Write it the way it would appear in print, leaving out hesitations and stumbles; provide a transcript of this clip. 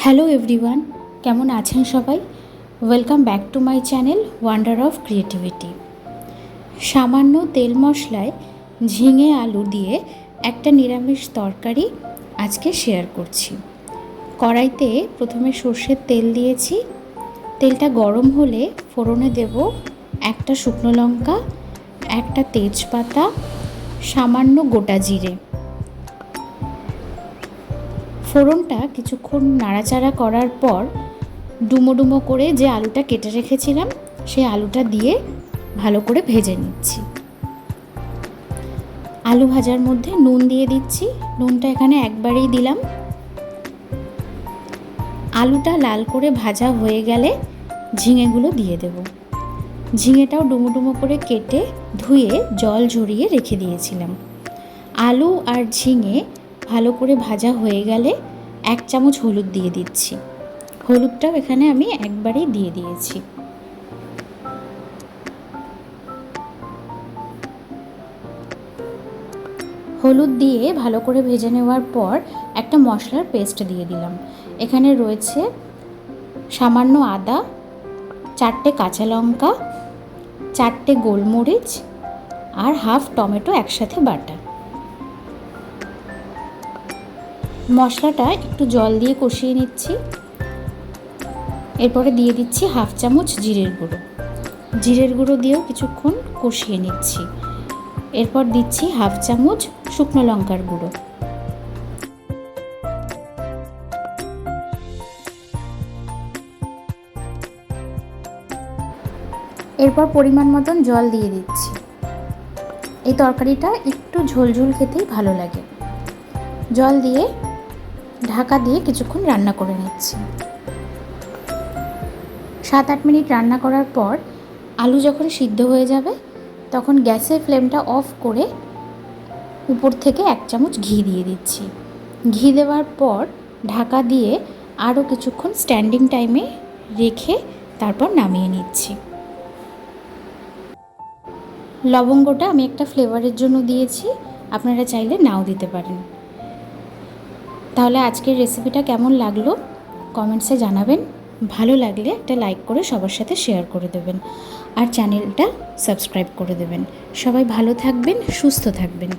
Hello everyone, কেমন আছেন সবাই? Welcome back to my channel wonder of creativity. সামান্য তেল মশলায় ঝিঙে আলু দিয়ে একটা নিরামিষ তরকারি আজকে শেয়ার করছি। কড়াইতে প্রথমে সর্ষের তেল দিয়েছি। তেলটা গরম হলে ফোড়নে দেব একটা শুকনো লঙ্কা, একটা তেজপাতা, সামান্য গোটা জিরে। ফোড়নটা কিছুক্ষণ নাড়াচাড়া করার পর ডুমো ডুমো করে যে আলুটা কেটে রেখেছিলাম সেই আলুটা দিয়ে ভালো করে ভেজে নিচ্ছি। আলু ভাজার মধ্যে নুন দিয়ে দিচ্ছি। নুনটা এখানে একবারেই দিলাম। আলুটা লাল করে ভাজা হয়ে গেলে ঝিঙেগুলো দিয়ে দেব। ঝিঙেটাও ডুমো ডুমো করে কেটে ধুয়ে জল ঝরিয়ে রেখে দিয়েছিলাম। আলু আর ঝিঙে ভালো করে ভাজা হয়ে গেলে 1 চামচ হলুদ দিয়ে দিচ্ছি। হলুদটাও এখানে আমি একবারেই দিয়ে দিয়েছি। হলুদ দিয়ে ভালো করে ভেজে নেওয়ার পর একটা মশলার পেস্ট দিয়ে দিলাম। এখানে রয়েছে সামান্য আদা, 4টে কাঁচা লঙ্কা, 4টে গোলমরিচ আর হাফ টমেটো একসাথে বাটা। মশলাটা একটু জল দিয়ে কষিয়ে নিচ্ছি। এরপরে দিয়ে দিচ্ছি হাফ চামচ জিরের গুঁড়ো। জিরের গুঁড়ো দিয়েও কিছুক্ষণ কষিয়ে নিচ্ছি। এরপর দিচ্ছি হাফ চামচ শুকনো লঙ্কার গুঁড়ো। এরপর পরিমাণ মতন জল দিয়ে দিচ্ছি। এই তরকারিটা একটু ঝোলঝোল খেতেই ভালো লাগে। জল দিয়ে ঢাকা দিয়ে কিছুক্ষণ রান্না করে নিচ্ছি। 7-8 মিনিট রান্না করার পর আলু যখন সিদ্ধ হয়ে যাবে তখন গ্যাসের ফ্লেমটা অফ করে উপর থেকে 1 চামচ ঘি দিয়ে দিচ্ছি। ঘি দেওয়ার পর ঢাকা দিয়ে আরও কিছুক্ষণ স্ট্যান্ডিং টাইমে রেখে তারপর নামিয়ে নিচ্ছি। লবঙ্গটা আমি একটা ফ্লেভারের জন্য দিয়েছি, আপনারা চাইলে নাও দিতে পারেন। তাহলে আজকের রেসিপিটা কেমন লাগলো কমেন্টসে জানাবেন। ভালো লাগলে একটা লাইক করে সবার সাথে শেয়ার করে দেবেন আর চ্যানেলটা সাবস্ক্রাইব করে দেবেন। সবাই ভালো থাকবেন, সুস্থ থাকবেন।